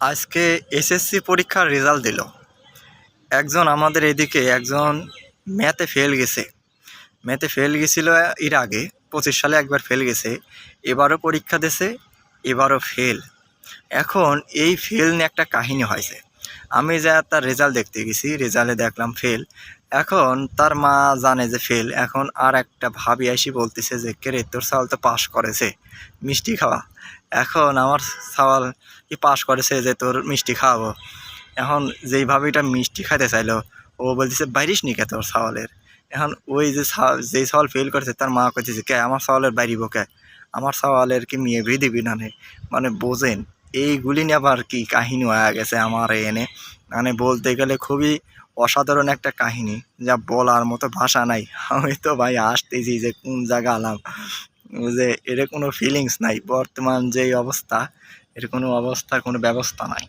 আজকে এসএসসি পরীক্ষার রেজাল্ট দিল। একজন আমাদের এদিকে একজন ম্যাথে ফেল গেছে। ম্যাথে ফেল গেছিল এর আগে 25 সালে একবার ফেল গেছে, এবারও পরীক্ষা দিয়েছে, এবারও ফেল। এখন এই ফেল নিয়ে একটা কাহিনী হয়েছে। আমি যা তার রেজাল্ট দেখতে গেছি, রেজাল্টে দেখলাম ফেল। এখন তার মা জানে যে ফেল। এখন আর একটা ভাবি এসে বলতেছে যে কে রে, তোর সাওয়াল তো পাশ করেছে, মিষ্টি খাওয়া। এখন আমার সাওয়াল কি পাশ করেছে যে তোর মিষ্টি খাওয়াবো। এখন যেই ভাবিটা মিষ্টি খাইতে চাইলো, ও বলতেছে বাইরিস নি কে তোর সাওয়ালের। এখন ওই যে যেই সাওয়াল ফেল করেছে তার মা কইতেছে কে আমার সাওয়ালের বাইরিব কে, আমার সাওয়ালের কি মেয়ে ভি দিবি না নে। মানে বোঝেন এইগুলি নিয়ে আবার কি কাহিনী হয়ে গেছে আমার এনে। মানে বলতে গেলে খুবই অসাধারণ একটা কাহিনী, যা বলার মতো ভাষা নাই। আমি তো ভাই আসতেছি যে কোন জায়গা আলাম, যে এর কোনো ফিলিংস নাই। বর্তমান যেই অবস্থা, এর কোনো অবস্থার কোনো ব্যবস্থা নাই।